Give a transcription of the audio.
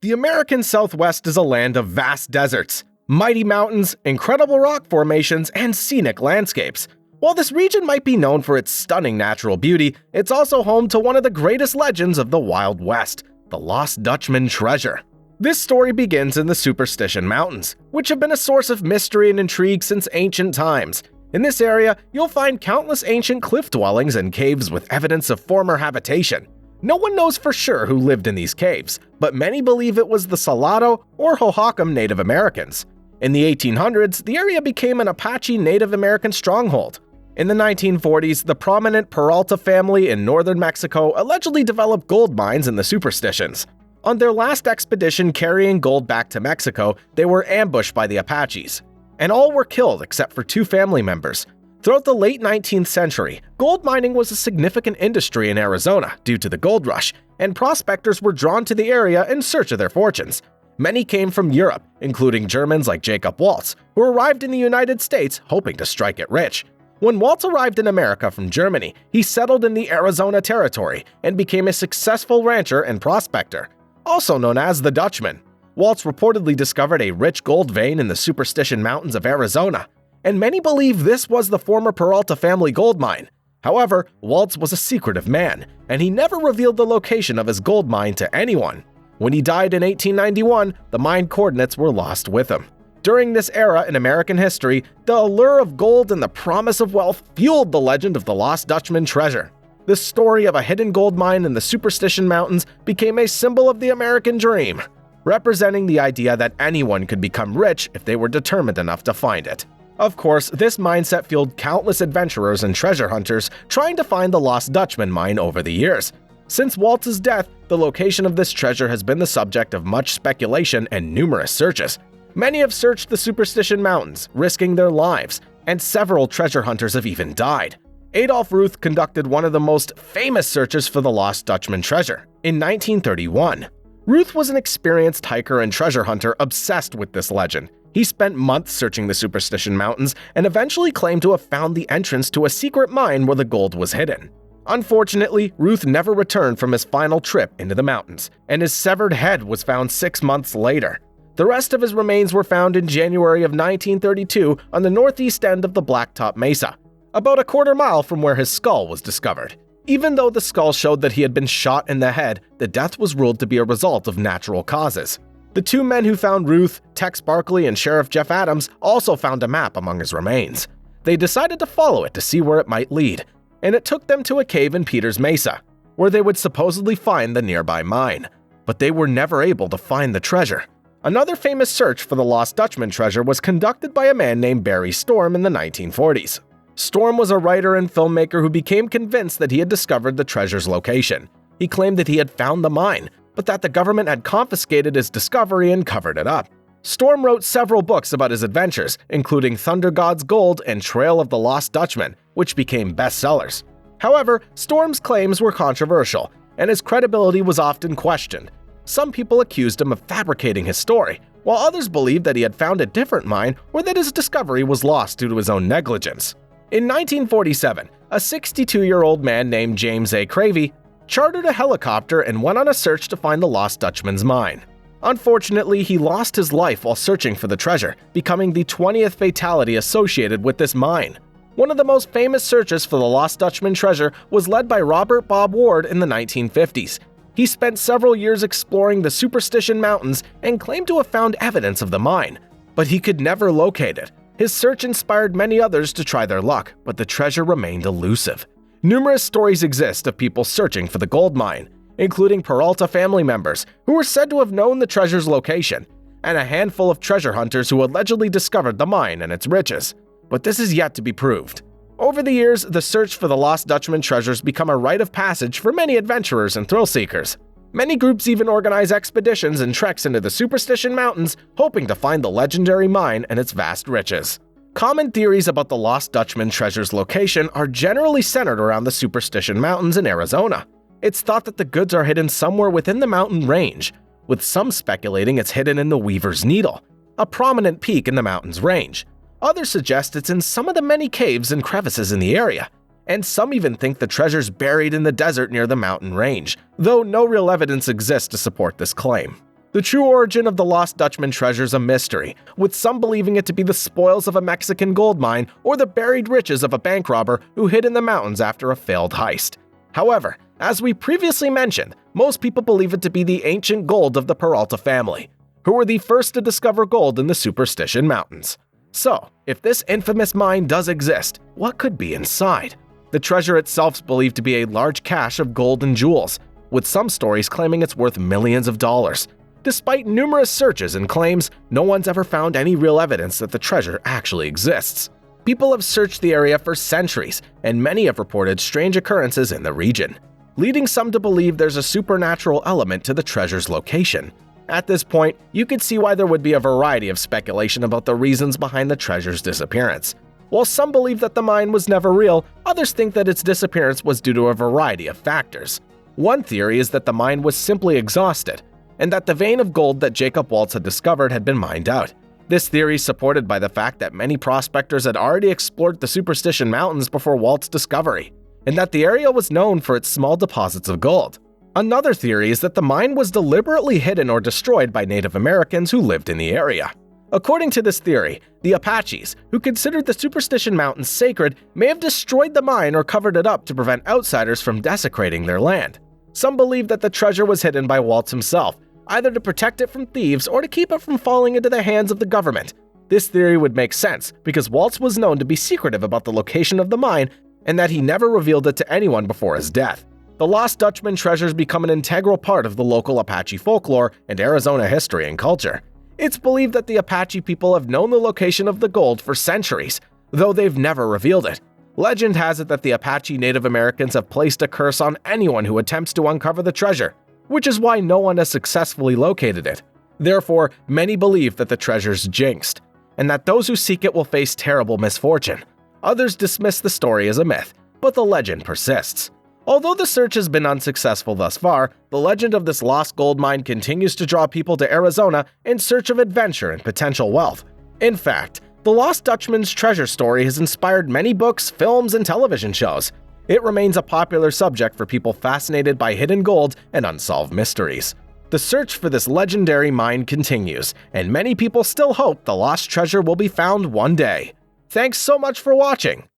The American Southwest is a land of vast deserts, mighty mountains, incredible rock formations, and scenic landscapes. While this region might be known for its stunning natural beauty, it's also home to one of the greatest legends of the Wild West, the Lost Dutchman treasure. This story begins in the Superstition Mountains, which have been a source of mystery and intrigue since ancient times. In this area, you'll find countless ancient cliff dwellings and caves with evidence of former habitation. No one knows for sure who lived in these caves, but many believe it was the Salado or Hohokam Native Americans. In the 1800s, the area became an Apache Native American stronghold. In the 1940s, the prominent Peralta family in northern Mexico allegedly developed gold mines in the Superstitions. On their last expedition carrying gold back to Mexico, they were ambushed by the Apaches, and all were killed except for 2 family members. Throughout the late 19th century, gold mining was a significant industry in Arizona due to the gold rush, and prospectors were drawn to the area in search of their fortunes. Many came from Europe, including Germans like Jacob Waltz, who arrived in the United States hoping to strike it rich. When Waltz arrived in America from Germany, he settled in the Arizona Territory and became a successful rancher and prospector, also known as the Dutchman. Waltz reportedly discovered a rich gold vein in the Superstition Mountains of Arizona, and many believe this was the former Peralta family gold mine. However, Waltz was a secretive man, and he never revealed the location of his gold mine to anyone. When he died in 1891, the mine coordinates were lost with him. During this era in American history, the allure of gold and the promise of wealth fueled the legend of the Lost Dutchman treasure. The story of a hidden gold mine in the Superstition Mountains became a symbol of the American dream, representing the idea that anyone could become rich if they were determined enough to find it. Of course, this mindset fueled countless adventurers and treasure hunters trying to find the Lost Dutchman mine over the years. Since Waltz's death, the location of this treasure has been the subject of much speculation and numerous searches. Many have searched the Superstition Mountains, risking their lives, and several treasure hunters have even died. Adolf Ruth conducted one of the most famous searches for the Lost Dutchman treasure in 1931. Ruth was an experienced hiker and treasure hunter obsessed with this legend. He spent months searching the Superstition Mountains and eventually claimed to have found the entrance to a secret mine where the gold was hidden. Unfortunately, Ruth never returned from his final trip into the mountains, and his severed head was found 6 months later. The rest of his remains were found in January of 1932 on the northeast end of the Blacktop Mesa, about a quarter mile from where his skull was discovered. Even though the skull showed that he had been shot in the head, the death was ruled to be a result of natural causes. The 2 men who found Ruth, Tex Barkley and Sheriff Jeff Adams, also found a map among his remains. They decided to follow it to see where it might lead, and it took them to a cave in Peters Mesa, where they would supposedly find the nearby mine. But they were never able to find the treasure. Another famous search for the Lost Dutchman treasure was conducted by a man named Barry Storm in the 1940s. Storm was a writer and filmmaker who became convinced that he had discovered the treasure's location. He claimed that he had found the mine, but that the government had confiscated his discovery and covered it up. Storm wrote several books about his adventures, including Thunder God's Gold and Trail of the Lost Dutchman, which became bestsellers. However, Storm's claims were controversial, and his credibility was often questioned. Some people accused him of fabricating his story, while others believed that he had found a different mine or that his discovery was lost due to his own negligence. In 1947, a 62-year-old man named James A. Cravey chartered a helicopter and went on a search to find the Lost Dutchman's mine. Unfortunately, he lost his life while searching for the treasure, becoming the 20th fatality associated with this mine. One of the most famous searches for the Lost Dutchman treasure was led by Robert Bob Ward in the 1950s. He spent several years exploring the Superstition Mountains and claimed to have found evidence of the mine, but he could never locate it. His search inspired many others to try their luck, but the treasure remained elusive. Numerous stories exist of people searching for the gold mine, including Peralta family members who were said to have known the treasure's location, and a handful of treasure hunters who allegedly discovered the mine and its riches. But this is yet to be proved. Over the years, the search for the Lost Dutchman treasures become a rite of passage for many adventurers and thrill seekers. Many groups even organize expeditions and treks into the Superstition Mountains, hoping to find the legendary mine and its vast riches. Common theories about the Lost Dutchman treasure's location are generally centered around the Superstition Mountains in Arizona. It's thought that the goods are hidden somewhere within the mountain range, with some speculating it's hidden in the Weaver's Needle, a prominent peak in the mountain's range. Others suggest it's in some of the many caves and crevices in the area, and some even think the treasure's buried in the desert near the mountain range, though no real evidence exists to support this claim. The true origin of the lost Dutchman treasure is a mystery, with some believing it to be the spoils of a Mexican gold mine or the buried riches of a bank robber who hid in the mountains after a failed heist. However, as we previously mentioned, most people believe it to be the ancient gold of the Peralta family, who were the first to discover gold in the Superstition Mountains. So, if this infamous mine does exist, what could be inside? The treasure itself is believed to be a large cache of gold and jewels, with some stories claiming it's worth millions of dollars. Despite numerous searches and claims, no one's ever found any real evidence that the treasure actually exists. People have searched the area for centuries, and many have reported strange occurrences in the region, leading some to believe there's a supernatural element to the treasure's location. At this point, you could see why there would be a variety of speculation about the reasons behind the treasure's disappearance. While some believe that the mine was never real, others think that its disappearance was due to a variety of factors. One theory is that the mine was simply exhausted, and that the vein of gold that Jacob Waltz had discovered had been mined out. This theory is supported by the fact that many prospectors had already explored the Superstition Mountains before Waltz's discovery, and that the area was known for its small deposits of gold. Another theory is that the mine was deliberately hidden or destroyed by Native Americans who lived in the area. According to this theory, the Apaches, who considered the Superstition Mountains sacred, may have destroyed the mine or covered it up to prevent outsiders from desecrating their land. Some believe that the treasure was hidden by Waltz himself, either to protect it from thieves or to keep it from falling into the hands of the government. This theory would make sense because Waltz was known to be secretive about the location of the mine and that he never revealed it to anyone before his death. The lost Dutchman treasures become an integral part of the local Apache folklore and Arizona history and culture. It's believed that the Apache people have known the location of the gold for centuries, though they've never revealed it. Legend has it that the Apache Native Americans have placed a curse on anyone who attempts to uncover the treasure, which is why no one has successfully located it. Therefore, many believe that the treasure's jinxed, and that those who seek it will face terrible misfortune. Others dismiss the story as a myth, but the legend persists. Although the search has been unsuccessful thus far, the legend of this lost gold mine continues to draw people to Arizona in search of adventure and potential wealth. In fact, the Lost Dutchman's treasure story has inspired many books, films, and television shows. It remains a popular subject for people fascinated by hidden gold and unsolved mysteries. The search for this legendary mine continues, and many people still hope the lost treasure will be found one day. Thanks so much for watching!